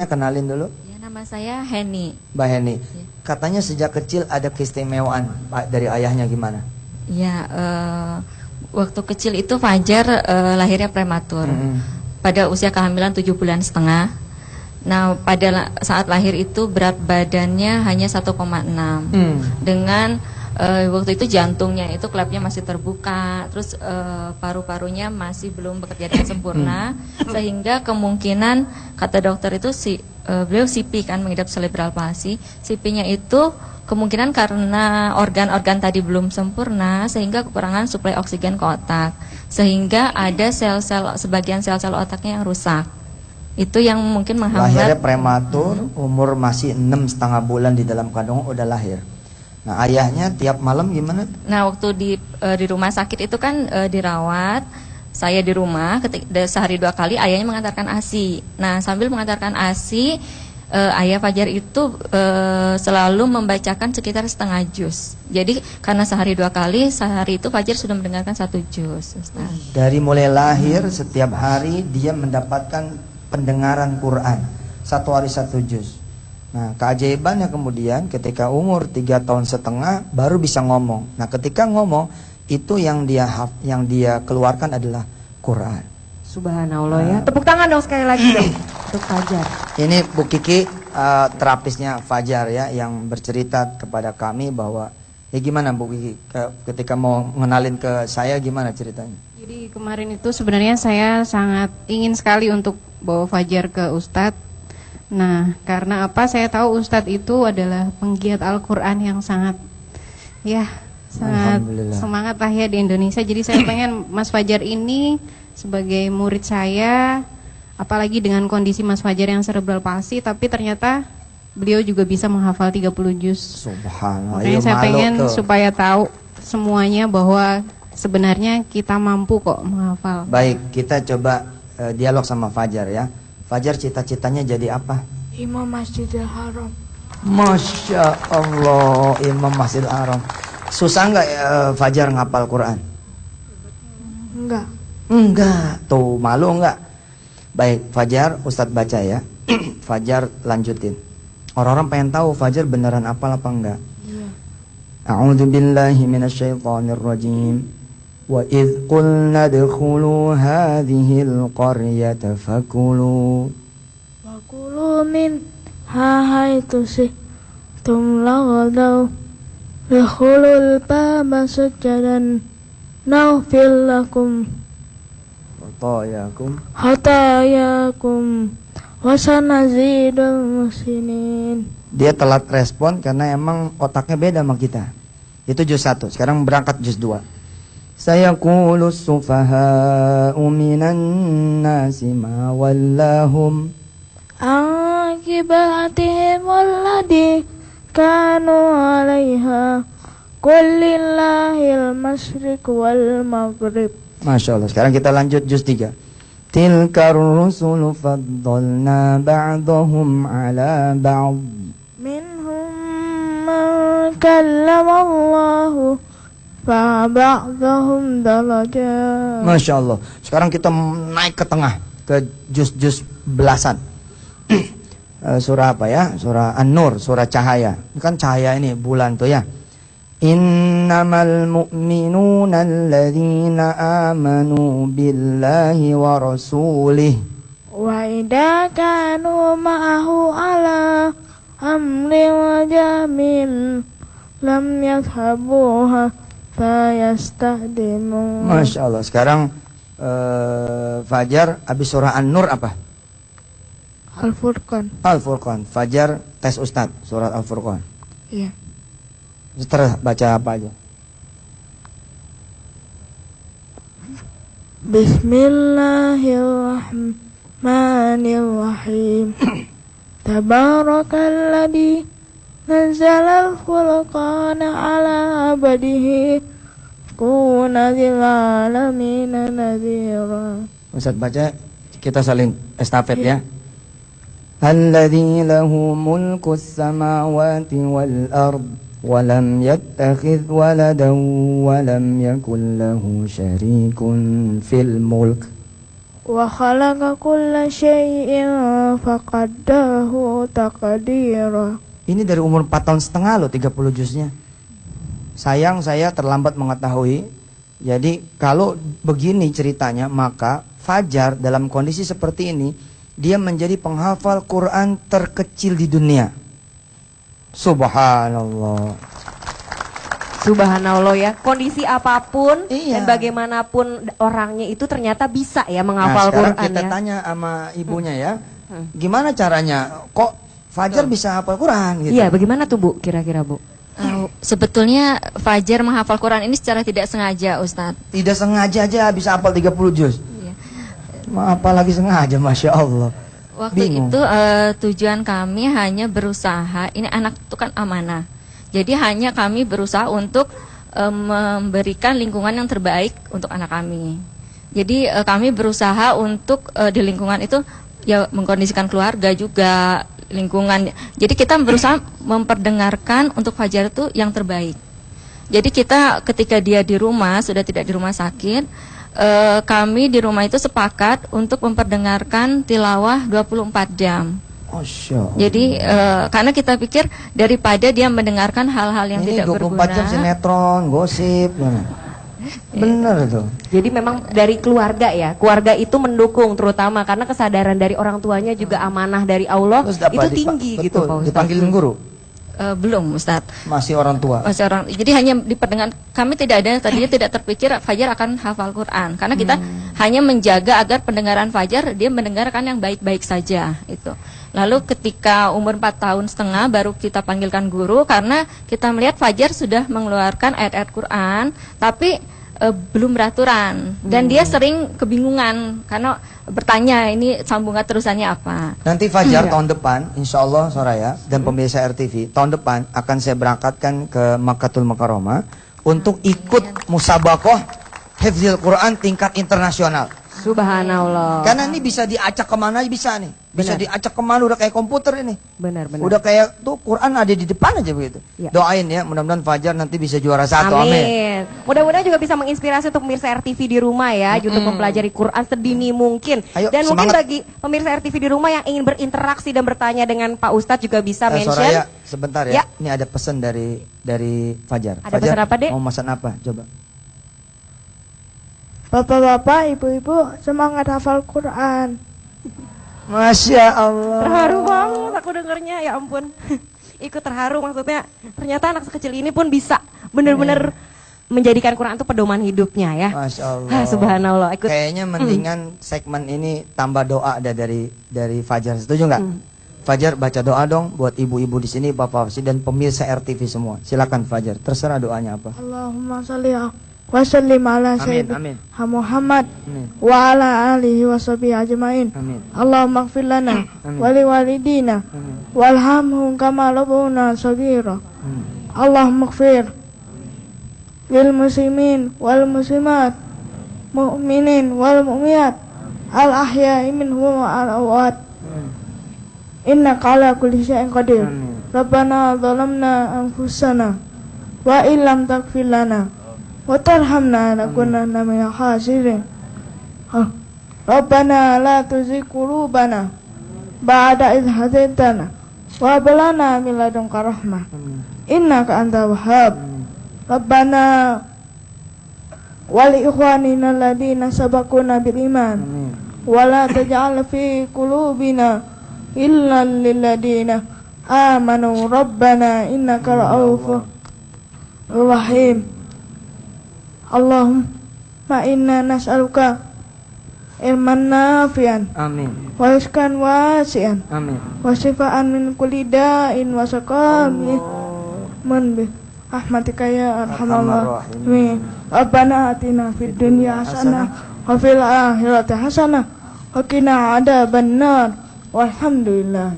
Kenalin dulu. Ya, nama saya Heni. Mbak Heni. Ya. Katanya sejak kecil ada keistimewaan dari ayahnya gimana? Ya, waktu kecil itu Fajar lahirnya prematur. Pada usia kehamilan 7 bulan setengah. Nah, pada saat lahir itu berat badannya hanya 1,6. Dengan waktu itu jantungnya itu klepnya masih terbuka, terus paru-parunya masih belum bekerja dengan sempurna, sehingga kemungkinan kata dokter itu beliau CP kan, mengidap cerebral palsy. CP-nya itu kemungkinan karena organ-organ tadi belum sempurna sehingga kekurangan suplai oksigen ke otak, sehingga ada sebagian sel-sel otaknya yang rusak. Itu yang mungkin menghambat. Lahirnya prematur, umur masih 6,5 bulan di dalam kandungan udah lahir. Nah, ayahnya tiap malam gimana? Nah, waktu di rumah sakit itu kan dirawat, saya di rumah sehari 2 kali, ayahnya mengantarkan ASI. Nah, sambil mengantarkan ASI, ayah Fajar itu selalu membacakan sekitar setengah juz. Jadi karena sehari 2 kali, sehari itu Fajar sudah mendengarkan 1 juz. Dari mulai lahir setiap hari dia mendapatkan pendengaran Quran, 1 hari 1 juz. Nah, keajaibannya kemudian ketika umur 3,5 tahun baru bisa ngomong. Nah, ketika ngomong itu yang dia keluarkan adalah Quran. Subhanallah ya. Tepuk tangan dong sekali lagi dong untuk Fajar. Ini Bu Kiki terapisnya Fajar ya, yang bercerita kepada kami bahwa gimana Bu Kiki ketika mau ngenalin ke saya, gimana ceritanya? Jadi kemarin itu sebenarnya saya sangat ingin sekali untuk bawa Fajar ke Ustadz. Nah, karena apa? Saya tahu Ustadz itu adalah penggiat Al-Quran yang sangat semangat lah ya di Indonesia. Jadi saya pengen Mas Fajar ini sebagai murid saya, apalagi dengan kondisi Mas Fajar yang cerebral palsy, tapi ternyata beliau juga bisa menghafal 30 juz. Subhanallah. Makanya saya pengen supaya tahu semuanya bahwa sebenarnya kita mampu kok menghafal. Baik, kita coba dialog sama Fajar ya. Fajar cita-citanya jadi apa? Imam Masjidil Haram. Masya Allah, Imam Masjidil Haram. Susah nggak Fajar ngapal Quran? Enggak. Enggak, tuh malu enggak? Baik, Fajar, Ustadz baca ya. Fajar lanjutin. Orang-orang pengen tahu Fajar beneran apal apa enggak? Iya. A'udzu billahi minasyaitonir rajim. Wa idh qulna dkhulu hadhil qaryata fakulu min haitsu si'tum laghadaw dkhulul baba sujadan naghfir lakum hatayakum wa sanazidul muhsinin. Dia telat respon karena emang otaknya beda sama kita. Itu juz 1. Sekarang berangkat juz 2. Sayaqulu as-sufaha'u minan nasi ma wallahum akibatihim alladhi kanu 'alaiha qul lillahil masyriq wal maghrib. Masya Allah. Sekarang kita lanjut juz 3. Tilkar rusulu faddalna ba'dahum 'ala ba'd minhum man kallama Allahu fa'ba'dahum darajat. Masya Allah. Sekarang kita naik ke tengah, ke juz-juz belasan. Surah apa ya? Surah An-Nur, surah cahaya. Kan cahaya ini bulan tuh ya. Innamal mu'minuna alladzina amanu billahi wa rasulih wa idza kanu ma'ahu ala amrin jamin lam yadhhabuha fayastahdimu. Masya Allah. Sekarang Fajar habis surah An-Nur apa? Al-Furqan. Al-Furqan. Fajar tes Ustadz surat Al-Furqan. Iya. Terus baca apa aja? Bismillahirrahmanirrahim. Tabarakalladzi nazzalal furqana ala abdihi kuna lil alamin nadhira. Ustaz baca, kita saling estafet ya. Alladzi lahu mulkus samawati wal ard wa lam yattakhidh waladan wa lam yakul lahu syarikun fil mulk Wa khalaqa kulla syai'in faqaddarahu taqdira. Ini dari umur 4 tahun setengah loh 30 juznya. Sayang saya terlambat mengetahui. Jadi kalau begini ceritanya, maka Fajar dalam kondisi seperti ini, dia menjadi penghafal Quran terkecil di dunia. Subhanallah. Subhanallah ya, kondisi apapun Iya. dan bagaimanapun orangnya itu ternyata bisa ya menghafal Sekarang Quran kita ya. tanya sama ibunya ya, gimana caranya? Kok Fajar bisa hafal Quran gitu? Iya, bagaimana tuh Bu kira-kira Bu? Sebetulnya Fajar menghafal Quran ini secara tidak sengaja, Ustadz. Tidak sengaja aja bisa hafal 30 juz. Iya. Apalagi sengaja, Masya Allah. Waktu Bingung. itu tujuan kami hanya berusaha, ini anak itu kan amanah. Jadi hanya kami berusaha untuk memberikan lingkungan yang terbaik untuk anak kami. Jadi kami berusaha untuk di lingkungan itu ya mengkondisikan keluarga juga, lingkungan. Jadi kita berusaha memperdengarkan untuk Fajar itu yang terbaik. Jadi kita ketika dia di rumah, sudah tidak di rumah sakit, kami di rumah itu sepakat untuk memperdengarkan tilawah 24 jam. Masya Allah. Jadi karena kita pikir daripada dia mendengarkan hal-hal yang Ini tidak 24 berguna. jam sinetron, gosip. Bener itu. Jadi memang dari keluarga ya, keluarga itu mendukung terutama karena kesadaran dari orang tuanya juga amanah dari Allah Terus apa, itu tinggi betul, gitu Pak Ustadz. dipanggilin guru? Belum, Ustadz. Masih orang tua. Masih orang. Jadi hanya diperdengar. Kami tidak ada tadinya tidak terpikir Fajar akan hafal Quran karena kita hanya menjaga agar pendengaran Fajar dia mendengarkan yang baik-baik saja itu. Lalu ketika umur 4 tahun setengah baru kita panggilkan guru karena kita melihat Fajar sudah mengeluarkan ayat-ayat Quran tapi belum beraturan dan dia sering kebingungan karena bertanya ini sambungan terusannya apa. Nanti Fajar tahun depan, insya Allah Soraya dan pemirsa RTV, tahun depan akan saya berangkatkan ke Makkatul Mukarramah untuk ikut musabakoh Hifdzil Quran tingkat internasional. Subhanallah. Karena ini bisa diacak kemana aja bisa nih. Bisa Benar. diacak kemana, udah kayak komputer ini. Benar-benar. Udah kayak tuh Quran ada di depan aja begitu. Ya. Doain ya, mudah-mudahan Fajar nanti bisa juara 1. Amin. Amin. Mudah-mudahan juga bisa menginspirasi untuk pemirsa RTV di rumah ya, untuk mempelajari Quran sedini mungkin. Ayo, Dan mungkin semangat. bagi pemirsa RTV di rumah yang ingin berinteraksi dan bertanya dengan Pak Ustadz juga bisa mention. Soraya, sebentar ya. Ya. Ini ada pesan dari Fajar. Ada Fajar, pesan apa, Dek? mau pesan apa? Coba. Bapak-bapak, ibu-ibu, semangat hafal Quran. Masya Allah. Terharu banget aku dengernya, ya ampun. Ikut terharu maksudnya. Ternyata anak sekecil ini pun bisa benar-benar menjadikan Quran itu pedoman hidupnya ya. Masya Allah. Subhanallah. Ikut. Kayaknya mendingan segmen ini tambah doa ada dari Fajar. Setuju nggak? Fajar baca doa dong buat ibu-ibu di sini, bapak dan pemirsa RTV semua. Silakan Fajar. Terserah doanya apa. Allahumma sholli wa sallim ala Amin, sayyidina amin. Muhammad Amin. wa ala alihi wa sahbihi ajmain. Amin. Allahumma ighfir lana Amin. wa liwalidina Amin. warhamhum kama rabbuna shaghira. Amin. Allahumma ighfir lil muslimin wal muslimat, mu'minin wal mu'minat, al ahya'i minhum wa al amwat. Innaka ala kulli syai'in qadir. Amin. Rabbana zalamna anfusana wa illam taghfir lana wa tarhamna lanakunanna minal khasirin. Rabbana la tuzigh qulubana ba'da idh hadaitana wa hab lana min ladunka rahmah innaka antal wahhab. Rabbana wa li ikhwanina alladhina sabaquna bil iman Amin. wa la taj'al fi qulubina illa lil ladina amanu rabbana innaka ra'ufur rahim. Allahumma inna nas'aluka ilman nafi'an Amin. wa rizqan wasi'an Amin. wa shifaan min kulli da'in wa saqamin man bi rahmatika ya arhamar rahimin. Rabbana atina fid dunya hasanah wa fil akhirati hasanah wa qina adzabannar. Walhamdulillah.